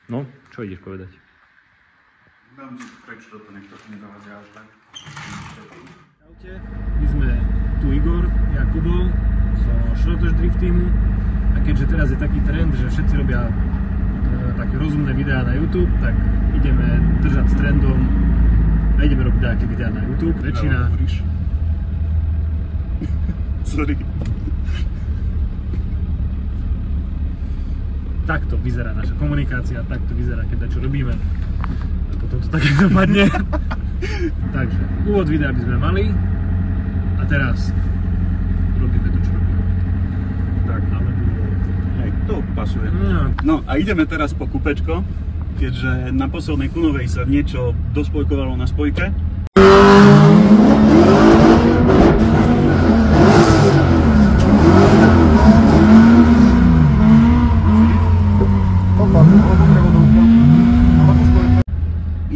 No, čo ideš povedať? Dám si preč toto, nech to nedovazia až tak. Čaute, my sme tu Igor, Jakubo zo Schrotters Drift Teamu a keďže teraz je taký trend, že všetci robia také rozumné videá na YouTube, tak ideme držať s trendom a ideme robiť nejaké videá na YouTube. Väčšina... Sorry. Takto vyzerá naša komunikácia, takto vyzerá, keď čo robíme. A potom to také dopadne. Takže, úvod videa by sme mali. A teraz robíme to, čo robíme. Tak, alebo... Hej, to pasuje. No a ideme teraz po kúpečko, keďže na poslednej Kunovej sa niečo dospojkovalo na spojke.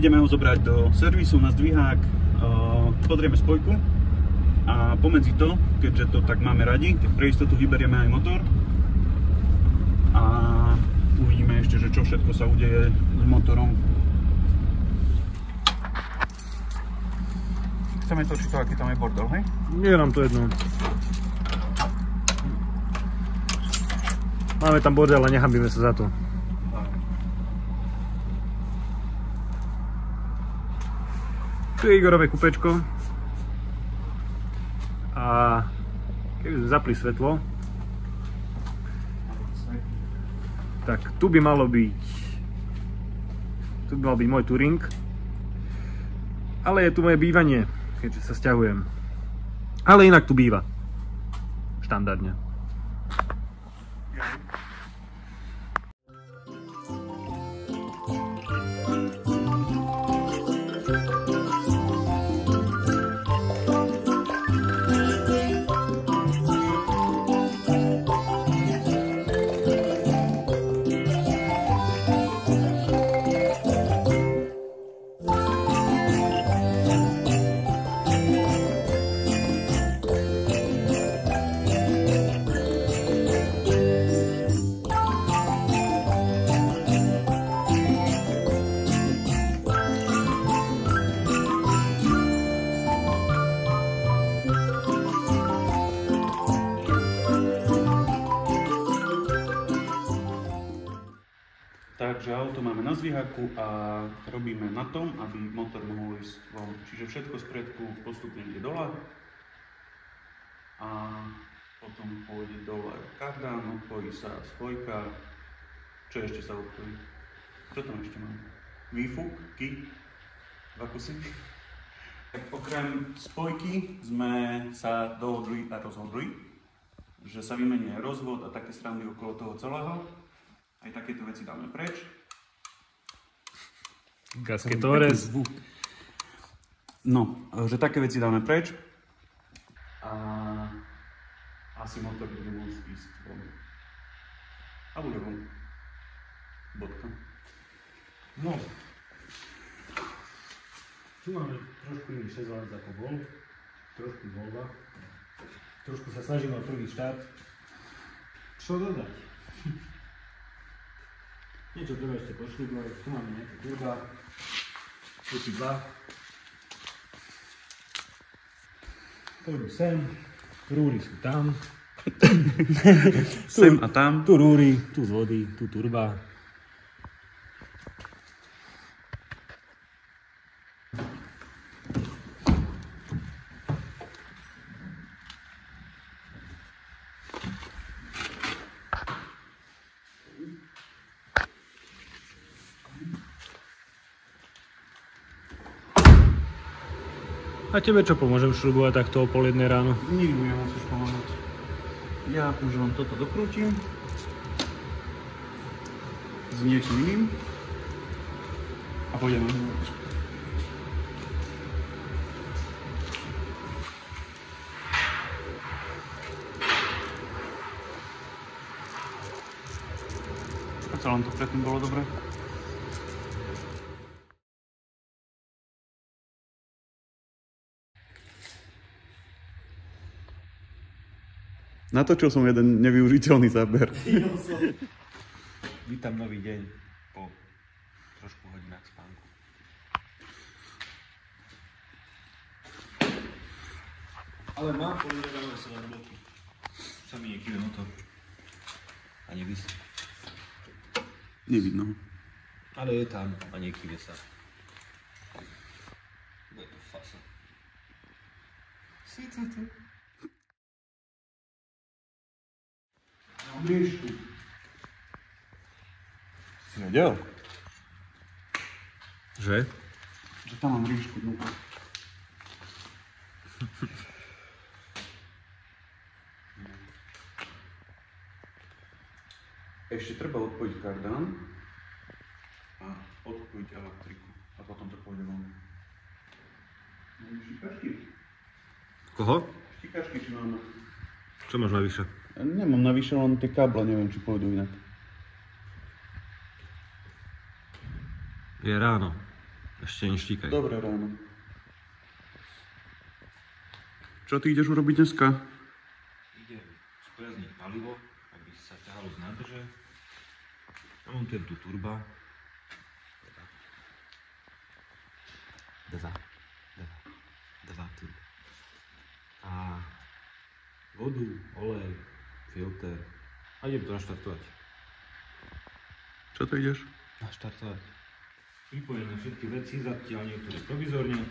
Ideme ho zobrať do servisu na zdvihák, podrieme spojku a pomedzi to, keďže to tak máme radi, tak pre istotu vyberieme aj motor a uvidíme ešte, že čo všetko sa udeje s motorom. Chceme točiť to, aký tam je bordel, hej? Nie nám to jedno. Máme tam bordel a nehambíme sa za to. Tu je Igorové kúpečko a keby sme zapli svetlo, tak tu by mal byť môj touring, ale je tu moje bývanie, keďže sa sťahujem, ale inak tu býva štandardne. Takže auto máme na zdvihaku a robíme na tom, aby motor mohol ísť von. Čiže všetko z predku postupne ide dole a potom pôjde dole kardán, odpojí sa spojka. Čo ešte sa odpojí? Čo tam ešte máme? Výfuk, kick, dva kusy. Tak okrem spojky sme sa dohodli a rozhodli, že sa vymení rozvod a také srandy okolo toho celého. Aj takéto veci dáme preč. Gasketores. No, že také veci dáme preč. A asi motor bude môcť ísť von. A bude von. Bodka. No. Tu máme trošku iný 6 V ako bol. Trošku voľba. Trošku sa snažíme o prvý štart. Čo dodať? Niečo treba ešte pošľubovať, tu máme nejaké turba, tu si dva. Pôjdu sem, rúry sú tam. Sem a tam. Tu rúry, tu z vody, tu turba. A tebe čo pomôžem šrubovať takto o 12:30 ráno? Nikdy mi nemusíš pomáhať. Ja už vám toto dokrútim s niečím iným a pôjdeme. A co len to predtým bolo dobre? Natočil som jeden nevyužiteľný záber. Vítam nový deň po trošku hodinách spánku. Ale mám poľudované sa na bloky. Sa mi niekýve motor. A nevisí. Nevidno. Ale je tam a niekýve sa. Bude to fasa. Si to tu. Mám riešku. Si vedel? Že? Že tam mám riešku dnuka. Ešte treba odpojiť kardán a odpojiť elektriku a potom to pôjde von. Máme štíkačky? Koho? Štíkačky, či máme? Čo máš navyše? Ja nemám navyše, len tie káble, neviem, či pôjdu inak. Je ráno. Ešte neštíkaj. Dobré ráno. Čo ty ideš urobiť dneska? Idem spojazniť palivo, aby sa ťahalo z nádrže. Namontujem tu turba. Dva turba. A vodu, olej, filter. A idem to naštartovať. Čo to ideš? Naštartovať. Pripojené všetky veci, zatiaľ niektoré provizorne.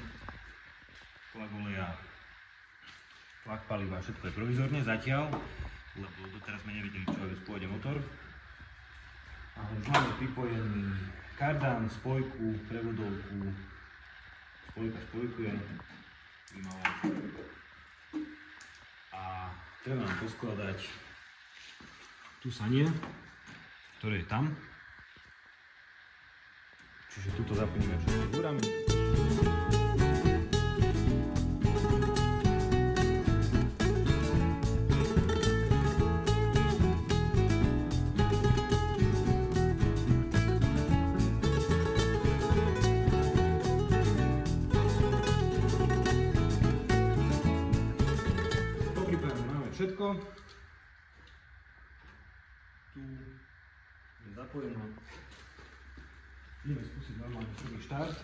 Tlak oleja, tlak paliva, všetko je provizorne zatiaľ, lebo doteraz sme nevideli, čo je pôjde motor. Ale už máme pripojený kardán, spojku, prevodovku. Spojka spojkuje. A treba nám poskladať tu sanie, ktoré je tam. Čiže tuto zaplníme všetky búrami. Všetko. Tu je zapojené. Ideme skúsiť normálne prvý štart.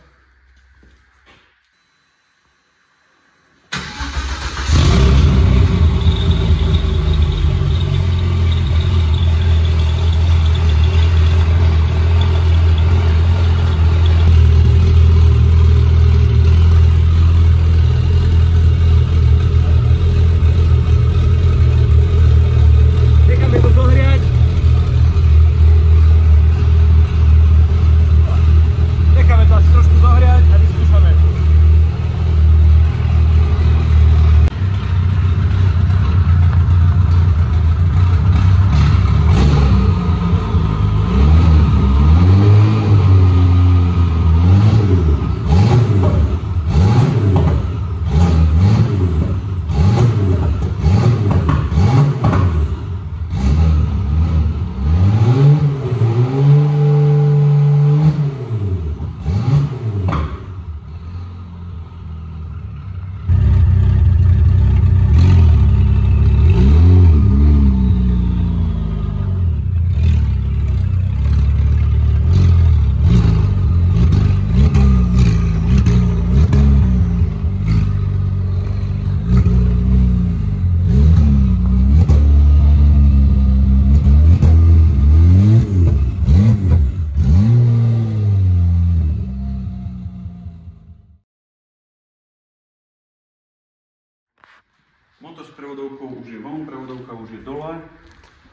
Motor s prevodovkou už je von, prevodovka už je dole.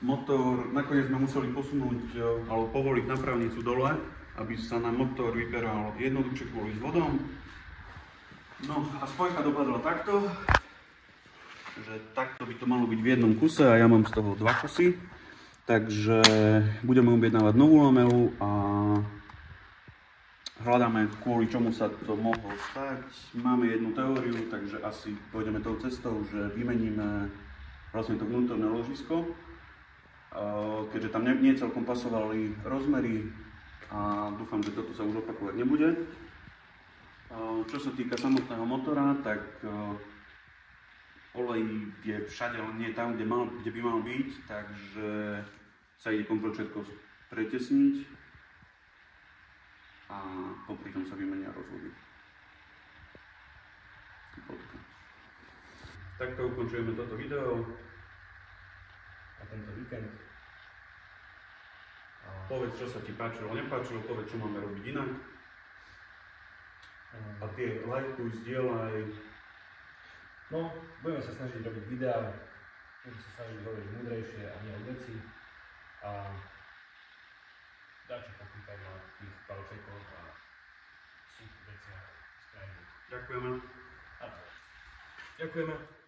Motor nakoniec sme museli posunúť alebo povoliť napravnicu dole, aby sa nám motor vyberal jednoduchšie kvôli s vodom. No a spojka dopadla takto, že takto by to malo byť v jednom kuse a ja mám z toho 2 kusy. Takže budeme objednávať novú lamelu a hľadáme, kvôli čomu sa to mohlo stať. Máme jednu teóriu, takže asi pôjdeme tou cestou, že vymeníme vlastne to vnútorné ložisko, keďže tam nie celkom pasovali rozmery a dúfam, že toto sa už opakovať nebude. Čo sa týka samotného motora, tak olej je všade, len nie tam, kde by mal byť, takže sa ide komplet všetko pretesniť. A popri tom sa vymenia rozvody. Bodka. Takto ukončujeme toto video. A tento víkend. Povedz, čo sa ti páčilo, nepáčilo, povedz, čo máme robiť inak. A tie lajkuj, zdieľaj. No, budeme sa snažiť robiť videá, budeme sa snažiť hovoriť múdrejšie a nie o veci. A dáčo pokúkať na tých palčekoch a si veciach spravíme. Ďakujeme. Ďakujeme.